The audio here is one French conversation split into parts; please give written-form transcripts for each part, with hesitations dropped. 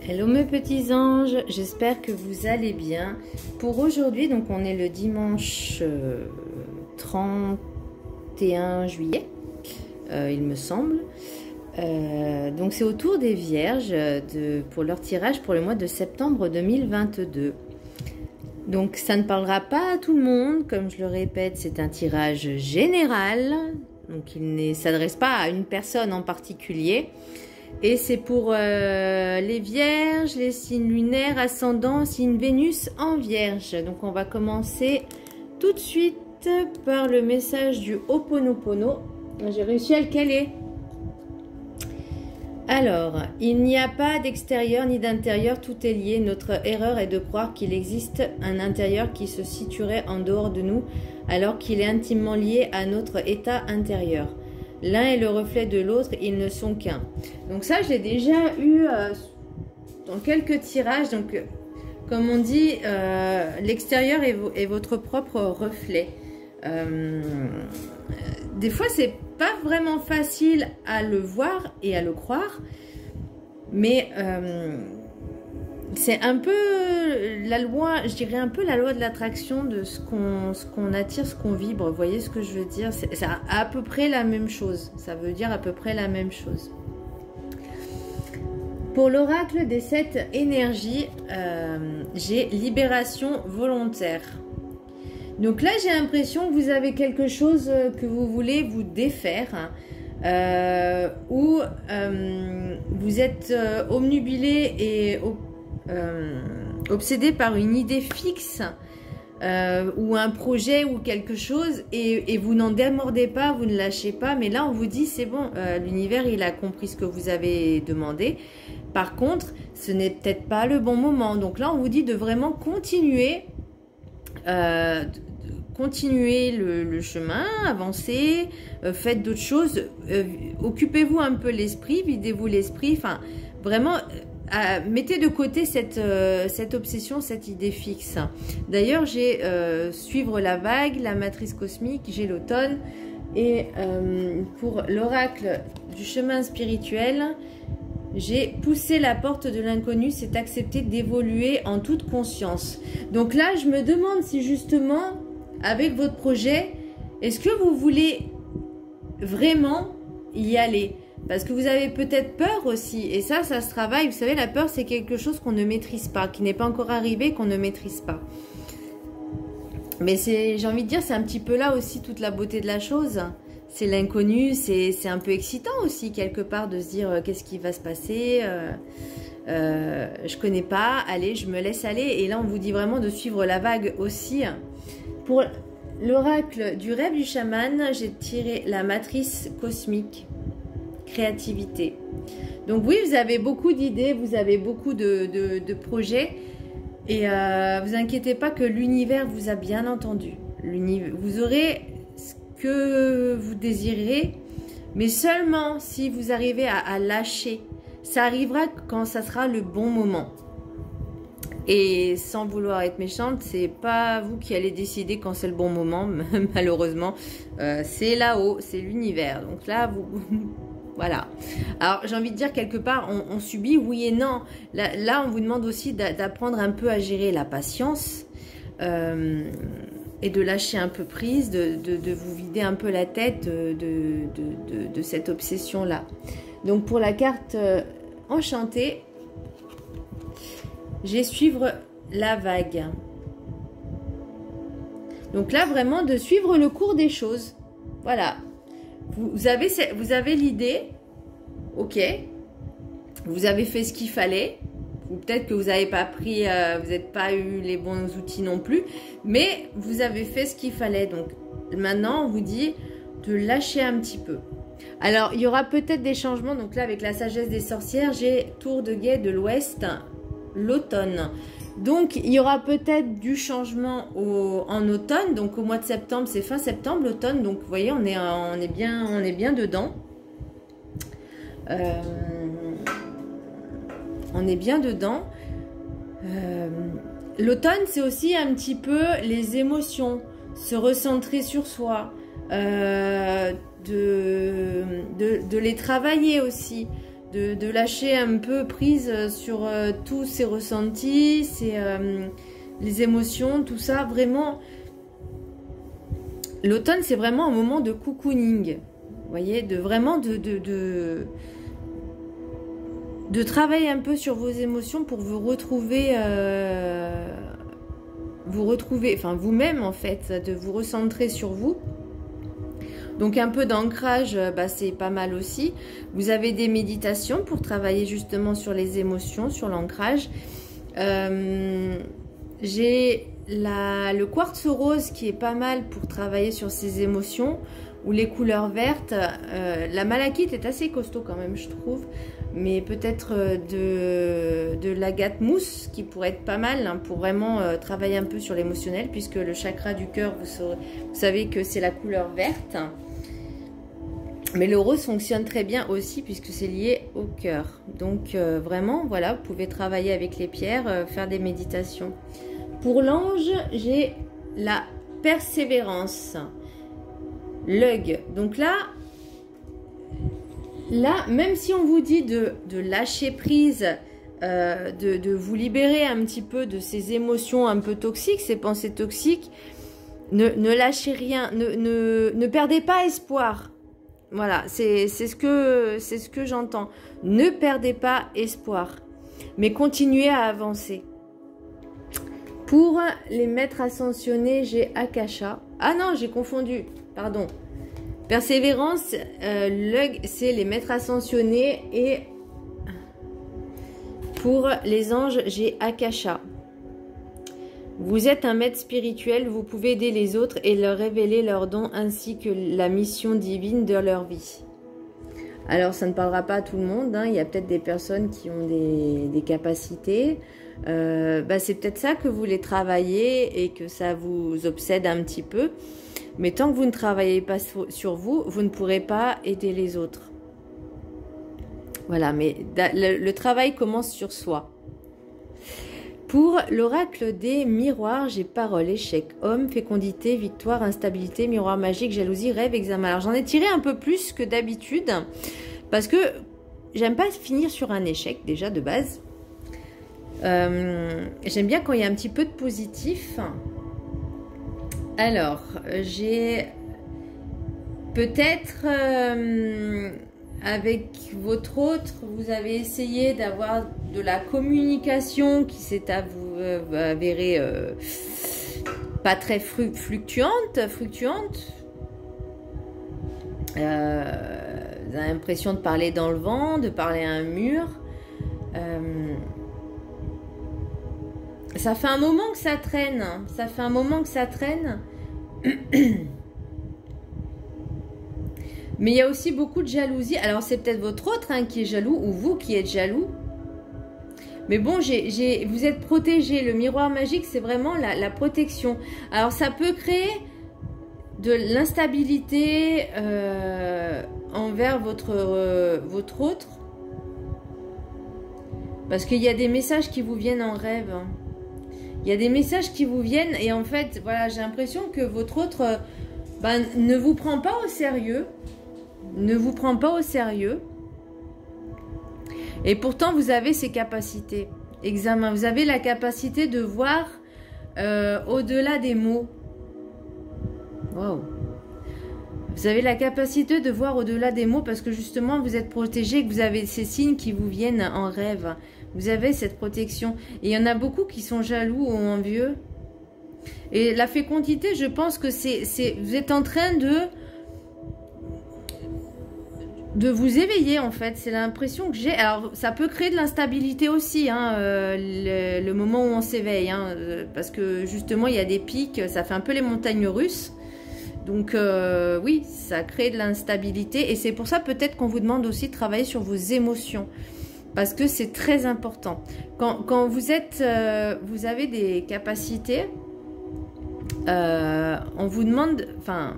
Hello mes petits anges, j'espère que vous allez bien. Pour aujourd'hui, donc on est le dimanche 31 juillet, il me semble. Donc c'est au tour des vierges pour leur tirage pour le mois de septembre 2022. Donc ça ne parlera pas à tout le monde, comme je le répète, c'est un tirage général. Donc il ne s'adresse pas à une personne en particulier. Et c'est pour les vierges, les signes lunaires, ascendant, signe Vénus en vierge. Donc on va commencer tout de suite par le message du Ho'oponopono. J'ai réussi à le caler. Alors, il n'y a pas d'extérieur ni d'intérieur, tout est lié. Notre erreur est de croire qu'il existe un intérieur qui se situerait en dehors de nous, alors qu'il est intimement lié à notre état intérieur. L'un est le reflet de l'autre, ils ne sont qu'un. Donc ça, je l'ai déjà eu dans quelques tirages. Donc, comme on dit, l'extérieur est votre propre reflet. Des fois, c'est pas vraiment facile à le voir et à le croire, mais c'est un peu la loi, je dirais un peu la loi de l'attraction de ce qu'on attire, ce qu'on vibre. Vous voyez ce que je veux dire? C'est à peu près la même chose. Ça veut dire à peu près la même chose. Pour l'oracle des 7 énergies, j'ai libération volontaire. Donc là, j'ai l'impression que vous avez quelque chose que vous voulez vous défaire, ou vous êtes omnubilé et obsédé par une idée fixe ou un projet ou quelque chose, et vous n'en démordez pas, vous ne lâchez pas. Mais là, on vous dit, c'est bon, l'univers, il a compris ce que vous avez demandé. Par contre, ce n'est peut-être pas le bon moment. Donc là, on vous dit de vraiment continuer le chemin, avancer, faites d'autres choses, occupez-vous un peu l'esprit, videz-vous l'esprit, enfin vraiment mettez de côté cette obsession, cette idée fixe. D'ailleurs, j'ai suivre la vague, la matrice cosmique, j'ai l'automne, et pour l'oracle du chemin spirituel, j'ai poussé la porte de l'inconnu, c'est accepter d'évoluer en toute conscience. Donc là, je me demande si justement, avec votre projet, est-ce que vous voulez vraiment y aller? Parce que vous avez peut-être peur aussi, et ça se travaille. Vous savez, la peur, c'est quelque chose qu'on ne maîtrise pas, qui n'est pas encore arrivé, qu'on ne maîtrise pas. Mais j'ai envie de dire, c'est un petit peu là aussi toute la beauté de la chose. C'est l'inconnu, c'est un peu excitant aussi quelque part de se dire qu'est-ce qui va se passer, je connais pas, allez, je me laisse aller. Et là on vous dit vraiment de suivre la vague aussi. Pour l'oracle du rêve du chaman, j'ai tiré la matrice cosmique, créativité. Donc oui, vous avez beaucoup d'idées, vous avez beaucoup de projets, et vous inquiétez pas que l'univers vous a bien entendu. Vous aurez que vous désirez, mais seulement si vous arrivez à lâcher. Ça arrivera quand ça sera le bon moment. Et sans vouloir être méchante, c'est pas vous qui allez décider quand c'est le bon moment, malheureusement. C'est là-haut, c'est l'univers. Donc là, voilà. Alors, j'ai envie de dire, quelque part, on subit, oui et non. Là, on vous demande aussi d'apprendre un peu à gérer la patience. Et de lâcher un peu prise, de vous vider un peu la tête de cette obsession-là. Donc pour la carte enchantée, j'ai suivre la vague. Donc là, vraiment, de suivre le cours des choses. Voilà. Vous avez l'idée, ok, vous avez fait ce qu'il fallait. Ou peut-être que vous n'avez pas pris, vous n'avez pas eu les bons outils non plus, mais vous avez fait ce qu'il fallait. Donc maintenant, on vous dit de lâcher un petit peu. Alors, il y aura peut-être des changements. Donc là, avec la sagesse des sorcières, j'ai tour de guet de l'ouest, l'automne. Donc, il y aura peut-être du changement en automne. Donc, au mois de septembre, c'est fin septembre, l'automne. Donc, vous voyez, on est bien dedans. On est bien dedans. L'automne, c'est aussi un petit peu les émotions, se recentrer sur soi, de les travailler aussi, de lâcher un peu prise sur tous ces ressentis, les émotions, tout ça. Vraiment, l'automne, c'est vraiment un moment de cocooning. Vous voyez, de travailler un peu sur vos émotions pour vous retrouver, enfin vous-même en fait, de vous recentrer sur vous. Donc un peu d'ancrage, c'est pas mal aussi. Vous avez des méditations pour travailler justement sur les émotions, sur l'ancrage. J'ai le quartz rose qui est pas mal pour travailler sur ces émotions, ou les couleurs vertes. La malachite est assez costaud quand même, je trouve. Mais peut-être de l'agate mousse qui pourrait être pas mal hein, pour vraiment travailler un peu sur l'émotionnel, puisque le chakra du cœur, vous savez que c'est la couleur verte. Mais le rose fonctionne très bien aussi puisque c'est lié au cœur. Donc vraiment, voilà, vous pouvez travailler avec les pierres, faire des méditations. Pour l'ange, j'ai la persévérance, l'œil. Donc là, même si on vous dit de lâcher prise, de vous libérer un petit peu de ces émotions un peu toxiques, ces pensées toxiques, ne lâchez rien, ne perdez pas espoir. Voilà, c'est ce que j'entends. Ne perdez pas espoir, mais continuez à avancer. Pour les maîtres ascensionnés, j'ai Akasha. Ah non, j'ai confondu, pardon. Persévérance, l'œil, c'est les maîtres ascensionnés. Et pour les anges, j'ai Akasha. Vous êtes un maître spirituel, vous pouvez aider les autres et leur révéler leurs dons ainsi que la mission divine de leur vie. Alors, ça ne parlera pas à tout le monde, hein. Il y a peut-être des personnes qui ont des capacités. C'est peut-être ça que vous voulez travailler et que ça vous obsède un petit peu. Mais tant que vous ne travaillez pas sur vous, vous ne pourrez pas aider les autres. Voilà, mais le travail commence sur soi. Pour l'oracle des miroirs, j'ai parole, échec, homme, fécondité, victoire, instabilité, miroir magique, jalousie, rêve, examen. Alors j'en ai tiré un peu plus que d'habitude parce que j'aime pas finir sur un échec déjà de base. J'aime bien quand il y a un petit peu de positif. Alors, j'ai peut-être avec votre autre, vous avez essayé d'avoir de la communication qui s'est avérée pas très fluctuante. Vous avez l'impression de parler dans le vent, de parler à un mur. Ça fait un moment que ça traîne. Mais il y a aussi beaucoup de jalousie. Alors, c'est peut-être votre autre hein, qui est jaloux ou vous qui êtes jaloux. Mais bon, vous êtes protégé. Le miroir magique, c'est vraiment la protection. Alors, ça peut créer de l'instabilité envers votre autre. Parce qu'il y a des messages qui vous viennent en rêve. Il y a des messages qui vous viennent et en fait, voilà, j'ai l'impression que votre autre ne vous prend pas au sérieux. Et pourtant, vous avez ces capacités. Examen, vous avez la capacité de voir au-delà des mots. Waouh! Vous avez la capacité de voir au-delà des mots parce que justement, vous êtes protégé, que vous avez ces signes qui vous viennent en rêve. Vous avez cette protection. Et il y en a beaucoup qui sont jaloux ou envieux. Et la fécondité, je pense que vous êtes en train de vous éveiller en fait. C'est l'impression que j'ai. Alors, ça peut créer de l'instabilité aussi, hein, le moment où on s'éveille. Hein, parce que justement, il y a des pics. Ça fait un peu les montagnes russes. Donc oui, ça crée de l'instabilité. Et c'est pour ça peut-être qu'on vous demande aussi de travailler sur vos émotions. Parce que c'est très important. Quand vous avez des capacités, on vous demande, enfin,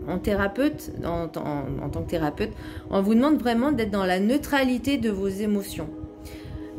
en thérapeute, en tant que thérapeute, on vous demande vraiment d'être dans la neutralité de vos émotions.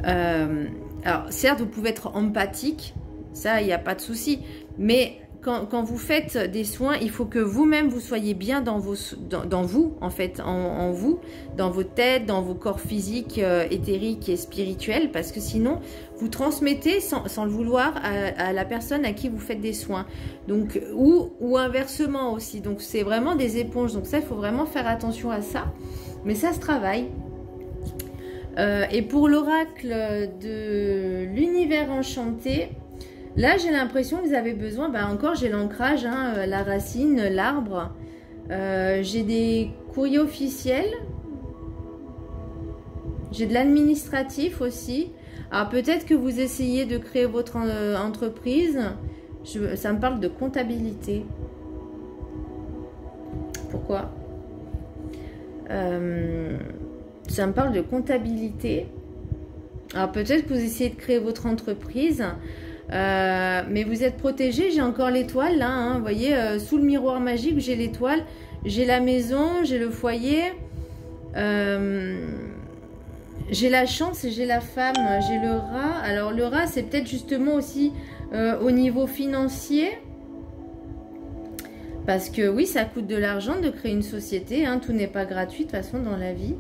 Alors, certes, vous pouvez être empathique, ça, il n'y a pas de souci. Mais quand vous faites des soins, il faut que vous-même vous soyez bien dans vous, en fait, en vous, dans vos têtes, dans vos corps physiques, éthériques et spirituels, parce que sinon, vous transmettez sans le vouloir à la personne à qui vous faites des soins. Donc, ou inversement aussi. Donc, c'est vraiment des éponges. Donc, ça, il faut vraiment faire attention à ça. Mais ça se travaille. Et pour l'oracle de l'univers enchanté, là, j'ai l'impression que vous avez besoin, encore j'ai l'ancrage, hein, la racine, l'arbre. J'ai des courriers officiels. J'ai de l'administratif aussi. Alors peut-être que vous essayez de créer votre entreprise. Ça me parle de comptabilité. Pourquoi ça me parle de comptabilité. Alors peut-être que vous essayez de créer votre entreprise. Mais vous êtes protégé. J'ai encore l'étoile là, hein, vous voyez, sous le miroir magique, j'ai l'étoile, j'ai la maison, j'ai le foyer, j'ai la chance et j'ai la femme, j'ai le rat. Alors le rat, c'est peut-être justement aussi au niveau financier, parce que oui, ça coûte de l'argent de créer une société, hein, tout n'est pas gratuit de toute façon dans la vie.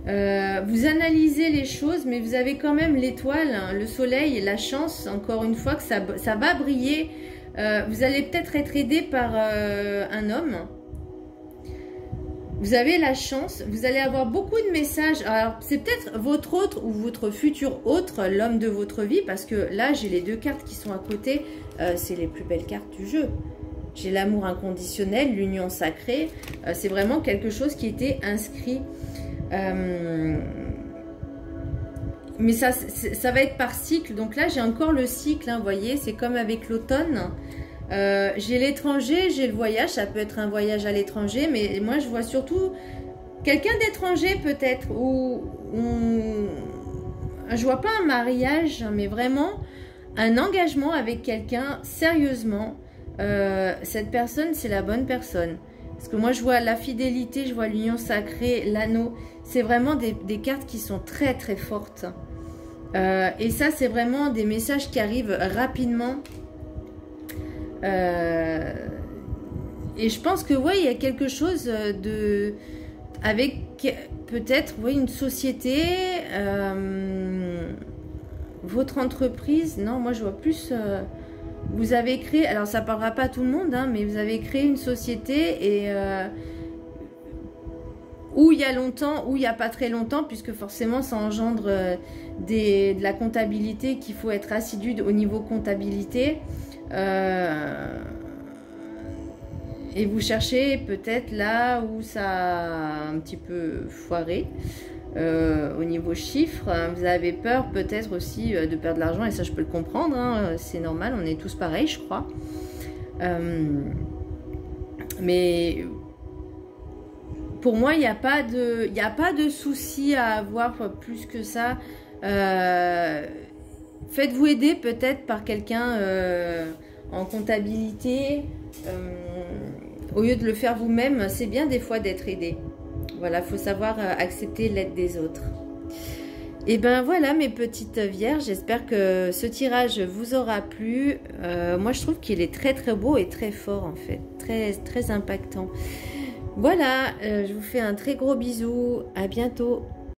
Vous analysez les choses, mais vous avez quand même l'étoile, hein, le soleil, la chance, encore une fois, que ça va briller. Vous allez peut-être être aidé par un homme. Vous avez la chance, vous allez avoir beaucoup de messages. Alors, c'est peut-être votre autre ou votre futur autre, l'homme de votre vie, parce que là, j'ai les deux cartes qui sont à côté. C'est les plus belles cartes du jeu. J'ai l'amour inconditionnel, l'union sacrée. C'est vraiment quelque chose qui était inscrit. Mais ça va être par cycle. Donc là, j'ai encore le cycle, hein, vous voyez, c'est comme avec l'automne. J'ai l'étranger, j'ai le voyage. Ça peut être un voyage à l'étranger, mais moi, je vois surtout quelqu'un d'étranger peut-être. Ou je vois pas un mariage, mais vraiment un engagement avec quelqu'un sérieusement. Cette personne, c'est la bonne personne. Parce que moi, je vois la fidélité, je vois l'union sacrée, l'anneau. C'est vraiment des cartes qui sont très, très fortes. Et ça, c'est vraiment des messages qui arrivent rapidement. Et je pense que, ouais, il y a quelque chose avec peut-être, ouais, une société, votre entreprise. Non, moi, je vois plus... vous avez créé, alors ça ne parlera pas à tout le monde, hein, mais vous avez créé une société et où il y a longtemps, où il n'y a pas très longtemps, puisque forcément ça engendre de la comptabilité, qu'il faut être assidu au niveau comptabilité. Et vous cherchez peut-être là où ça a un petit peu foiré. Au niveau chiffres, vous avez peur peut-être aussi de perdre de l'argent, et ça je peux le comprendre, hein, c'est normal, on est tous pareils je crois. Mais pour moi il n'y a pas de souci à avoir plus que ça. Faites-vous aider peut-être par quelqu'un en comptabilité, au lieu de le faire vous-même. C'est bien des fois d'être aidé. Voilà, il faut savoir accepter l'aide des autres. Et ben voilà mes petites vierges, j'espère que ce tirage vous aura plu. Moi je trouve qu'il est très très beau et très fort en fait, très très impactant. Voilà, je vous fais un très gros bisou, à bientôt.